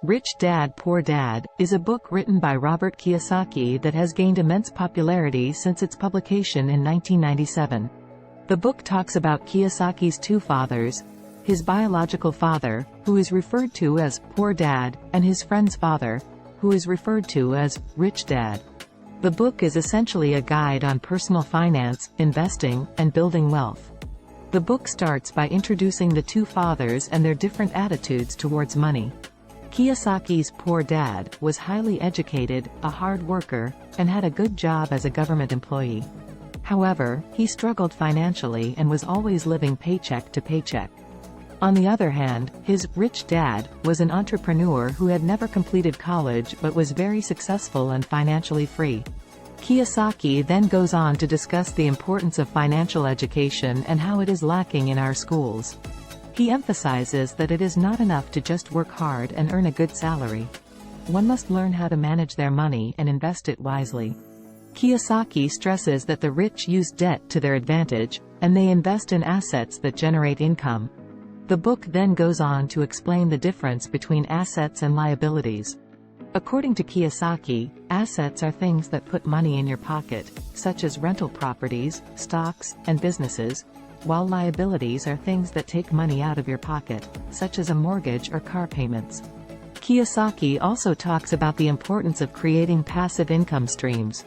Rich Dad, Poor Dad is a book written by Robert Kiyosaki that has gained immense popularity since its publication in 1997. The book talks about Kiyosaki's two fathers, his biological father, who is referred to as Poor Dad, and his friend's father, who is referred to as Rich Dad. The book is essentially a guide on personal finance, investing, and building wealth. The book starts by introducing the two fathers and their different attitudes towards money. Kiyosaki's poor dad was highly educated, a hard worker, and had a good job as a government employee. However, he struggled financially and was always living paycheck to paycheck. On the other hand, his rich dad was an entrepreneur who had never completed college but was very successful and financially free. Kiyosaki then goes on to discuss the importance of financial education and how it is lacking in our schools. He emphasizes that it is not enough to just work hard and earn a good salary. One must learn how to manage their money and invest it wisely. Kiyosaki stresses that the rich use debt to their advantage, and they invest in assets that generate income. The book then goes on to explain the difference between assets and liabilities. According to Kiyosaki, assets are things that put money in your pocket, such as rental properties, stocks, and businesses, while liabilities are things that take money out of your pocket, such as a mortgage or car payments. Kiyosaki also talks about the importance of creating passive income streams.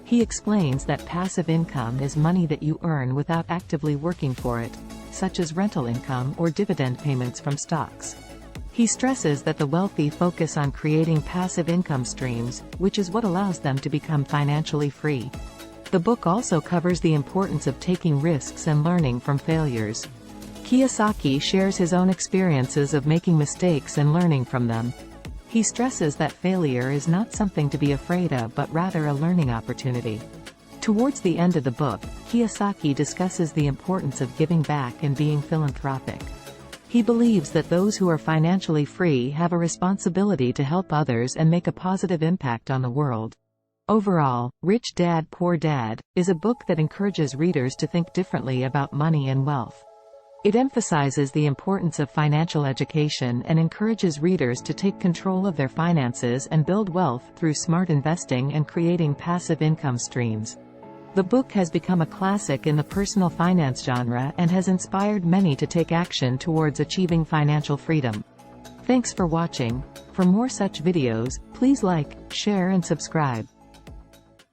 He explains that passive income is money that you earn without actively working for it, such as rental income or dividend payments from stocks. He stresses that the wealthy focus on creating passive income streams, which is what allows them to become financially free. The book also covers the importance of taking risks and learning from failures. Kiyosaki shares his own experiences of making mistakes and learning from them. He stresses that failure is not something to be afraid of but rather a learning opportunity. Towards the end of the book, Kiyosaki discusses the importance of giving back and being philanthropic. He believes that those who are financially free have a responsibility to help others and make a positive impact on the world. Overall, Rich Dad, Poor Dad is a book that encourages readers to think differently about money and wealth. It emphasizes the importance of financial education and encourages readers to take control of their finances and build wealth through smart investing and creating passive income streams. The book has become a classic in the personal finance genre and has inspired many to take action towards achieving financial freedom. Thanks for watching. For more such videos, please like, share and subscribe.